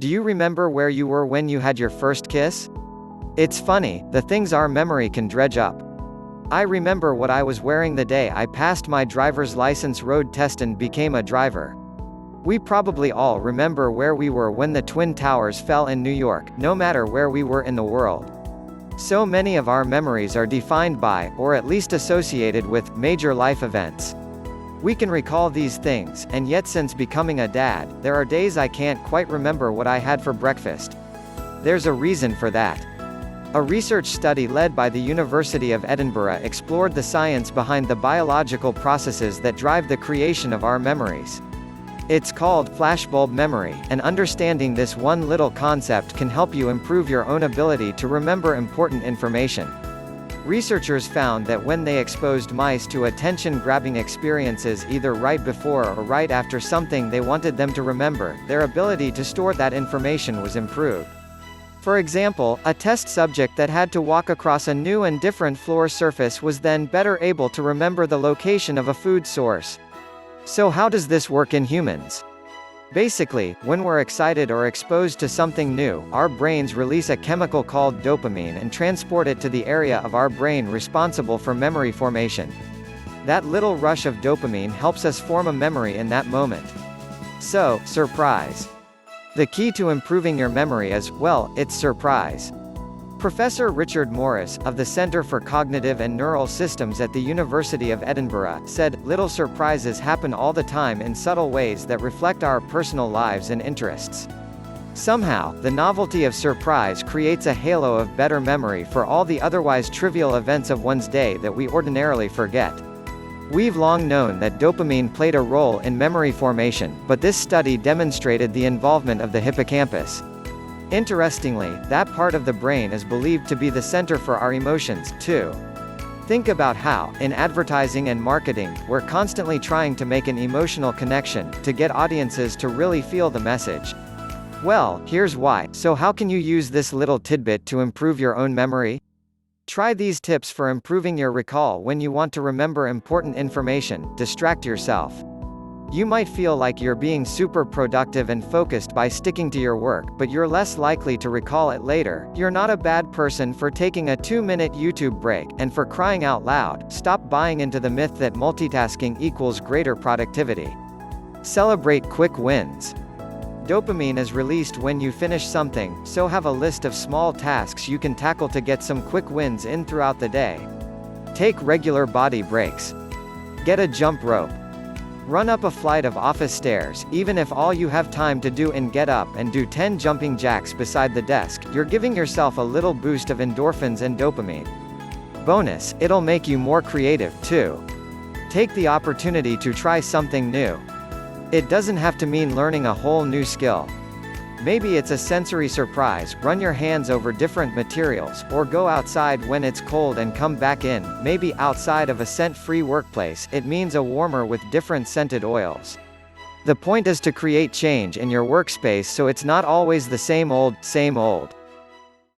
Do you remember where you were when you had your first kiss? It's funny, the things our memory can dredge up. I remember what I was wearing the day I passed my driver's license road test and became a driver. We probably all remember where we were when the Twin Towers fell in New York, no matter where we were in the world. So many of our memories are defined by, or at least associated with, major life events. We can recall these things, and yet since becoming a dad, there are days I can't quite remember what I had for breakfast. There's a reason for that. A research study led by the University of Edinburgh explored the science behind the biological processes that drive the creation of our memories. It's called flashbulb memory, and understanding this one little concept can help you improve your own ability to remember important information. Researchers found that when they exposed mice to attention-grabbing experiences either right before or right after something they wanted them to remember, their ability to store that information was improved. For example, a test subject that had to walk across a new and different floor surface was then better able to remember the location of a food source. So how does this work in humans? Basically, when we're excited or exposed to something new, our brains release a chemical called dopamine and transport it to the area of our brain responsible for memory formation. That little rush of dopamine helps us form a memory in that moment. So, surprise. The key to improving your memory is, well, it's surprise. Professor Richard Morris, of the Center for Cognitive and Neural Systems at the University of Edinburgh, said, "Little surprises happen all the time in subtle ways that reflect our personal lives and interests. Somehow, the novelty of surprise creates a halo of better memory for all the otherwise trivial events of one's day that we ordinarily forget." We've long known that dopamine played a role in memory formation, but this study demonstrated the involvement of the hippocampus. Interestingly, that part of the brain is believed to be the center for our emotions, too. Think about how, in advertising and marketing, we're constantly trying to make an emotional connection, to get audiences to really feel the message. Well, here's why. So how can you use this little tidbit to improve your own memory? Try these tips for improving your recall when you want to remember important information. Distract yourself. You might feel like you're being super productive and focused by sticking to your work, but you're less likely to recall it later. You're not a bad person for taking a 2-minute YouTube break, and for crying out loud, stop buying into the myth that multitasking equals greater productivity. Celebrate quick wins. Dopamine is released when you finish something, so have a list of small tasks you can tackle to get some quick wins in throughout the day. Take regular body breaks. Get a jump rope. Run up a flight of office stairs, even if all you have time to do is get up and do 10 jumping jacks beside the desk. You're giving yourself a little boost of endorphins and dopamine. Bonus, it'll make you more creative, too. Take the opportunity to try something new. It doesn't have to mean learning a whole new skill. Maybe it's a sensory surprise, run your hands over different materials, or go outside when it's cold and come back in. Maybe outside of a scent-free workplace, it means a warmer with different scented oils. The point is to create change in your workspace so it's not always the same old, same old.